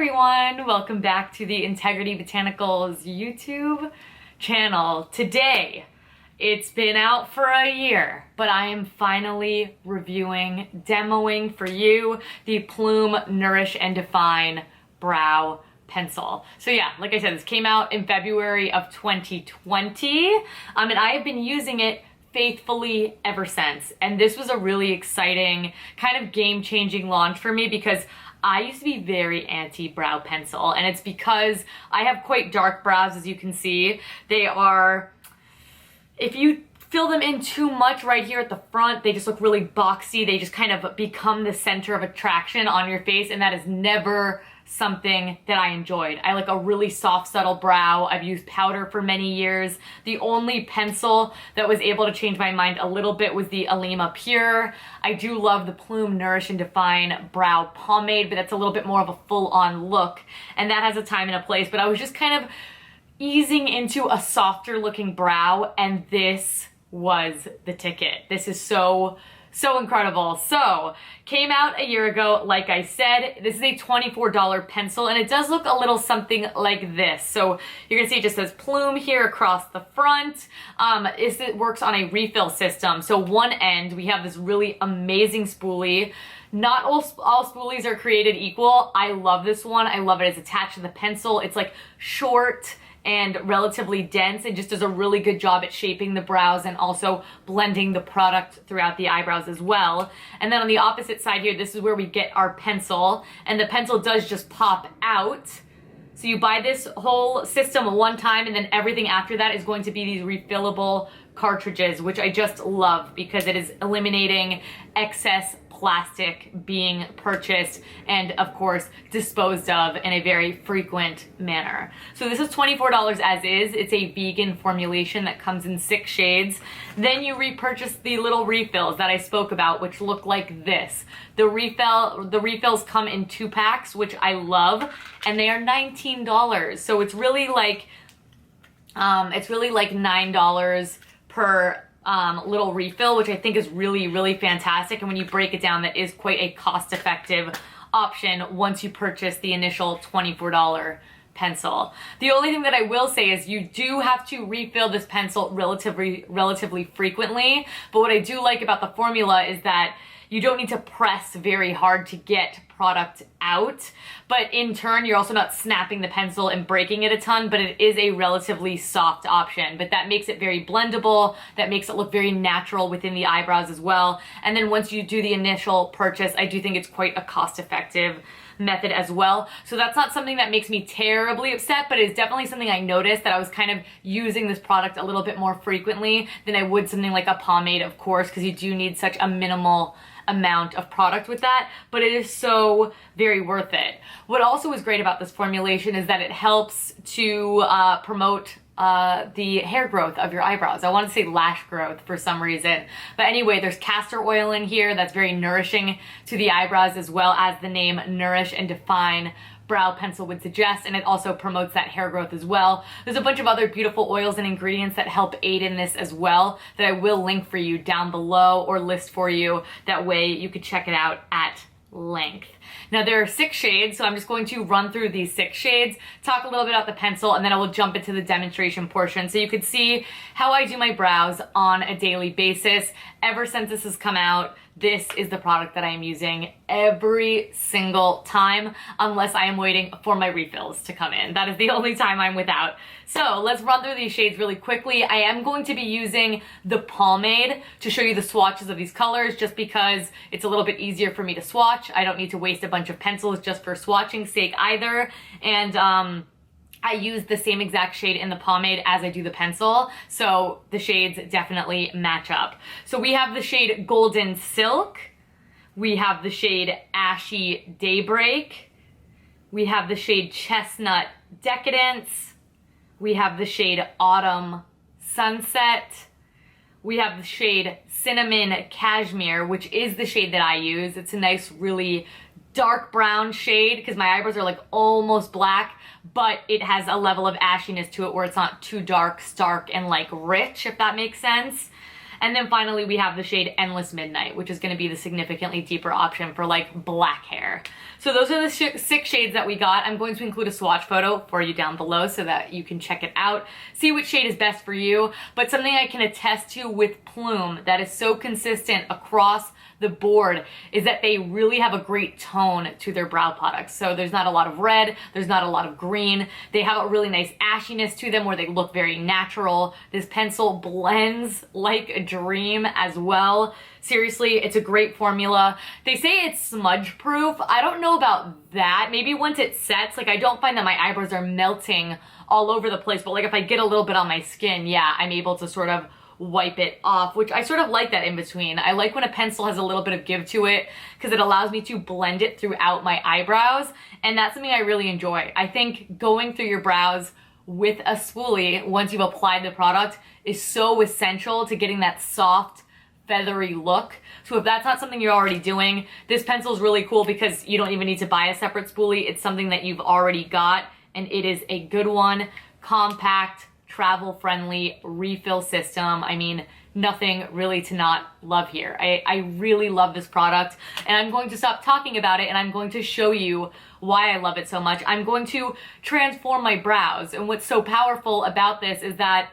Everyone, welcome back to the Integrity Botanicals YouTube channel. Today, it's been out for a year, but I am finally reviewing, demoing for you the PLUME Nourish and Define Brow Pencil. So yeah, like I said, this came out in February of 2020, and I have been using it faithfully ever since. And this was a really exciting, kind of game-changing launch for me because I used to be very anti-brow pencil, and it's because I have quite dark brows, as you can see. They are, if you fill them in too much right here at the front, they just look really boxy. They just kind of become the center of attraction on your face, and that is never something that I enjoyed. I like a really soft, subtle brow. I've used powder for many years. The only pencil that was able to change my mind a little bit was the Alima Pure. I do love the PLUME Nourish and Define Brow Pomade, but that's a little bit more of a full-on look, and that has a time and a place. But I was just kind of easing into a softer looking brow, and this was the ticket. This is so incredible. So, came out a year ago, like I said. This is a $24 pencil, and it does look a little something like this. So, you're gonna see it just says PLUME here across the front. It works on a refill system. So, one end, we have this really amazing spoolie. Not all spoolies are created equal. I love this one. I love it. It's attached to the pencil. It's like short and relatively dense. It just does a really good job at shaping the brows and also blending the product throughout the eyebrows as well. And then on the opposite side here, this is where we get our pencil, and the pencil does just pop out. So you buy this whole system one time, and then everything after that is going to be these refillable cartridges, which I just love because it is eliminating excess plastic being purchased and, of course, disposed of in a very frequent manner. So this is $24 as is. It's a vegan formulation that comes in 6 shades. Then you repurchase the little refills that I spoke about, which look like this. The refills come in 2 packs, which I love, and they are $19. So it's really like $9 per little refill, which I think is really fantastic. And when you break it down, that is quite a cost-effective option once you purchase the initial $24 pencil. The only thing that I will say is you do have to refill this pencil relatively frequently. But what I do like about the formula is that you don't need to press very hard to get product out, but in turn, you're also not snapping the pencil and breaking it a ton, but it is a relatively soft option. But that makes it very blendable, that makes it look very natural within the eyebrows as well. And then once you do the initial purchase, I do think it's quite a cost-effective method as well. So that's not something that makes me terribly upset, but it's definitely something I noticed that I was kind of using this product a little bit more frequently than I would something like a pomade, of course, because you do need such a minimal amount of product with that, but it is so very worth it. What also is great about this formulation is that it helps to promote the hair growth of your eyebrows. I want to say lash growth for some reason. But anyway, there's castor oil in here that's very nourishing to the eyebrows, as well as the name Nourish and Define Brow Pencil would suggest, and it also promotes that hair growth as well. There's a bunch of other beautiful oils and ingredients that help aid in this as well that I will link for you down below or list for you. That way you could check it out at length. Now there are 6 shades, so I'm just going to run through these 6 shades, talk a little bit about the pencil, and then I will jump into the demonstration portion so you could see how I do my brows on a daily basis. Ever since this has come out, this is the product that I am using every single time, unless I am waiting for my refills to come in. That is the only time I'm without. So let's run through these shades really quickly. I am going to be using the pomade to show you the swatches of these colors, just because it's a little bit easier for me to swatch. I don't need to waste a bunch of pencils just for swatching sake either. And I use the same exact shade in the pomade as I do the pencil, so the shades definitely match up. So we have the shade Golden Silk, we have the shade Ashy Daybreak, we have the shade Chestnut Decadence, we have the shade Autumn Sunset, we have the shade Cinnamon Cashmere, which is the shade that I use. It's a nice, really dark brown shade because my eyebrows are like almost black, but it has a level of ashiness to it where it's not too dark, stark, and like rich, if that makes sense. And then finally we have the shade Endless Midnight, which is going to be the significantly deeper option for like black hair. So those are the 6 shades that we got. I'm going to include a swatch photo for you down below so that you can check it out, see which shade is best for you. But something I can attest to with Plume that is so consistent across the board is that they really have a great tone to their brow products. So there's not a lot of red, there's not a lot of green. They have a really nice ashiness to them where they look very natural. This pencil blends like a dream as well. Seriously, it's a great formula. They say it's smudge proof. I don't know about that. Maybe once it sets, like I don't find that my eyebrows are melting all over the place, but like if I get a little bit on my skin, yeah, I'm able to sort of wipe it off, which I sort of like that in between. I like when a pencil has a little bit of give to it because it allows me to blend it throughout my eyebrows, and that's something I really enjoy. I think going through your brows with a spoolie once you've applied the product is so essential to getting that soft, feathery look. So if that's not something you're already doing, this pencil is really cool because you don't even need to buy a separate spoolie. It's something that you've already got, and it is a good one, compact, travel-friendly refill system. I mean, nothing really to not love here. I really love this product, and I'm going to stop talking about it and I'm going to show you why I love it so much. I'm going to transform my brows, and what's so powerful about this is that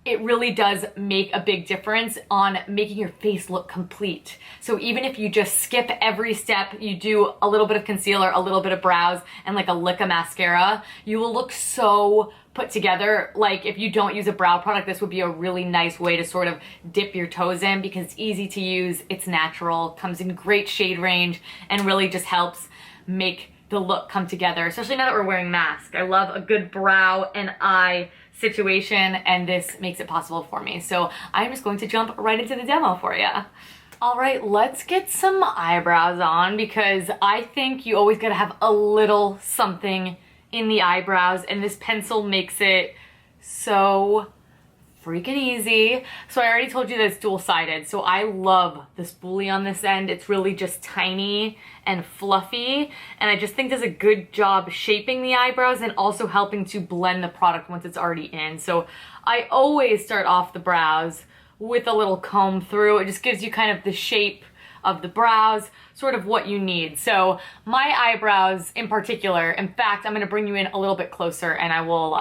it really does make a big difference on making your face look complete. So even if you just skip every step, you do a little bit of concealer, a little bit of brows, and like a lick of mascara, you will look so put together. Like if you don't use a brow product, this would be a really nice way to sort of dip your toes in because it's easy to use, it's natural, comes in great shade range, and really just helps make the look come together, especially now that we're wearing masks. I love a good brow and eye situation, and this makes it possible for me. So I'm just going to jump right into the demo for you. All right, let's get some eyebrows on because I think you always gotta have a little something in the eyebrows, and this pencil makes it so freaking easy. So I already told you that it's dual-sided, so I love the spoolie on this end. It's really just tiny and fluffy, and I just think does a good job shaping the eyebrows and also helping to blend the product once it's already in. So I always start off the brows with a little comb through. It just gives you kind of the shape of the brows, sort of what you need. So my eyebrows in particular, in fact, I'm gonna bring you in a little bit closer and I will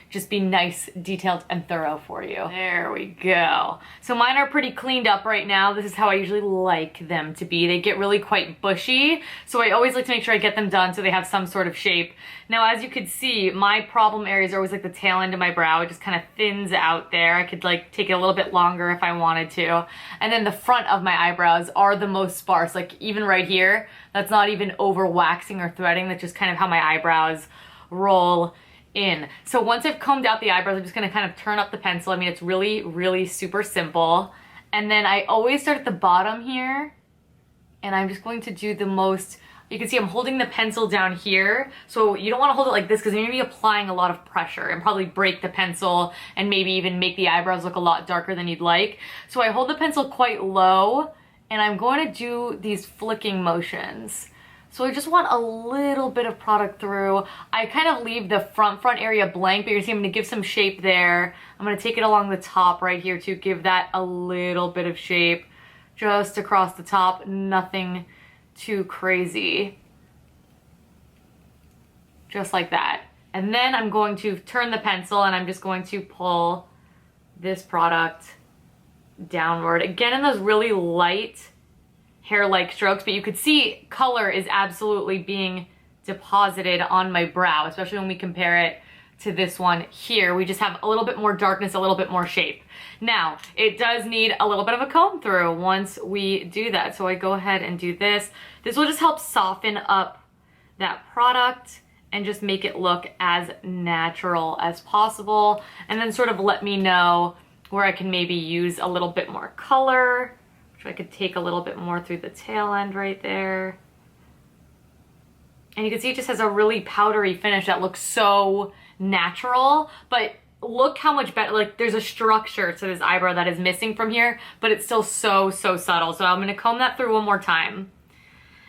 just be nice, detailed, and thorough for you. There we go. So mine are pretty cleaned up right now. This is how I usually like them to be. They get really quite bushy, so I always like to make sure I get them done so they have some sort of shape. Now, as you can see, my problem areas are always like the tail end of my brow. It just kind of thins out there. I could like take it a little bit longer if I wanted to. And then the front of my eyebrows are the most sparse. Like even right here, that's not even over waxing or threading. That's just kind of how my eyebrows roll in. So once I've combed out the eyebrows, I'm just gonna kind of turn up the pencil. I mean, it's really, really super simple. And then I always start at the bottom here, and I'm just going to do the most, you can see I'm holding the pencil down here. So you don't wanna hold it like this because you're gonna be applying a lot of pressure and probably break the pencil and maybe even make the eyebrows look a lot darker than you'd like. So I hold the pencil quite low, and I'm going to do these flicking motions. So I just want a little bit of product through. I kind of leave the front area blank, but you're seeing I'm gonna give some shape there. I'm gonna take it along the top right here to give that a little bit of shape just across the top, nothing too crazy. Just like that. And then I'm going to turn the pencil and I'm just going to pull this product downward. Again, in those really light hair-like strokes, but you could see color is absolutely being deposited on my brow, especially when we compare it to this one here. We just have a little bit more darkness, a little bit more shape. Now, it does need a little bit of a comb through once we do that. So I go ahead and do this. This will just help soften up that product and just make it look as natural as possible. And then sort of let me know where I can maybe use a little bit more color, which I could take a little bit more through the tail end right there. And you can see it just has a really powdery finish that looks so natural, but look how much better, like there's a structure to this eyebrow that is missing from here, but it's still so subtle. So I'm gonna comb that through one more time.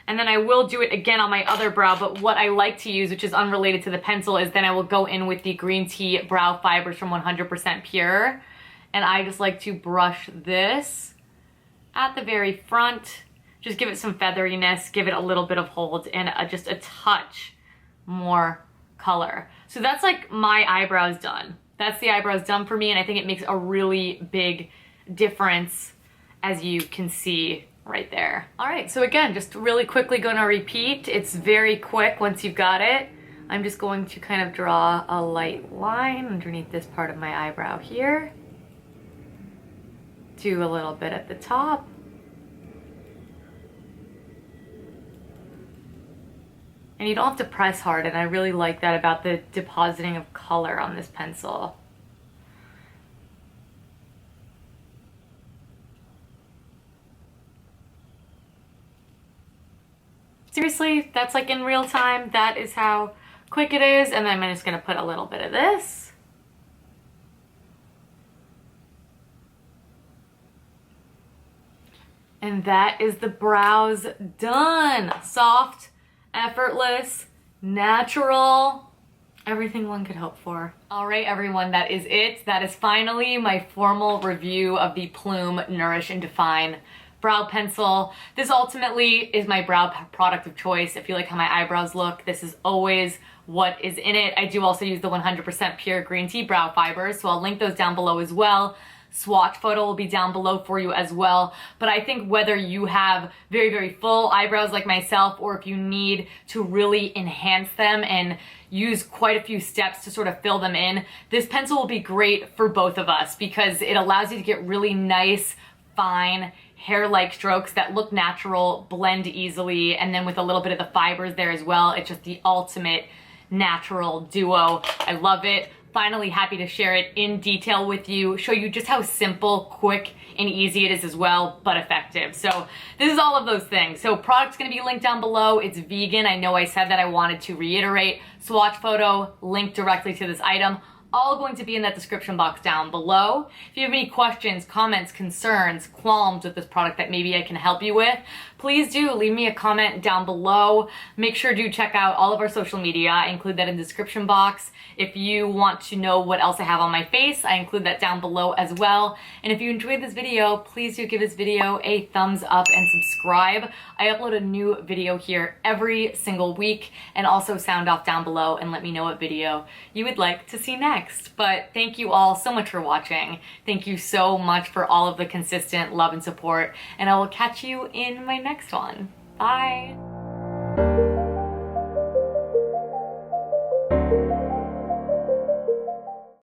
And then I will do it again on my other brow, but what I like to use, which is unrelated to the pencil, is then I will go in with the green tea brow fibers from 100% Pure. And I just like to brush this at the very front. Just give it some featheriness, give it a little bit of hold, and just a touch more color. So that's like my eyebrows done. That's the eyebrows done for me, and I think it makes a really big difference, as you can see right there. All right, so again, just really quickly gonna repeat. It's very quick once you've got it. I'm just going to kind of draw a light line underneath this part of my eyebrow here. Do a little bit at the top. And you don't have to press hard, and I really like that about the depositing of color on this pencil. Seriously, that's like in real time. That is how quick it is. And then I'm just gonna put a little bit of this. And that is the brows done. Soft, effortless, natural, everything one could hope for. All right, everyone, that is it. That is finally my formal review of the Plume Nourish and Define brow pencil. This ultimately is my brow product of choice. If you like how my eyebrows look, this is always what is in it. I do also use the 100% pure green tea brow fibers, so I'll link those down below as well. Swatch photo will be down below for you as well. But I think whether you have very, very full eyebrows like myself, or if you need to really enhance them and use quite a few steps to sort of fill them in, this pencil will be great for both of us because it allows you to get really nice, fine, hair-like strokes that look natural, blend easily, and then with a little bit of the fibers there as well, it's just the ultimate natural duo. I love it. Finally happy to share it in detail with you, show you just how simple, quick, and easy it is as well, but effective. So this is all of those things. So product's gonna be linked down below. It's vegan. I know I said that. I wanted to reiterate. Swatch photo, link directly to this item. All going to be in that description box down below. If you have any questions, comments, concerns, qualms with this product that maybe I can help you with, please do leave me a comment down below. Make sure to check out all of our social media. I include that in the description box. If you want to know what else I have on my face, I include that down below as well. And if you enjoyed this video, please do give this video a thumbs up and subscribe. I upload a new video here every single week, and also sound off down below and let me know what video you would like to see next. But thank you all so much for watching. Thank you so much for all of the consistent love and support, and I will catch you in my next one. Bye.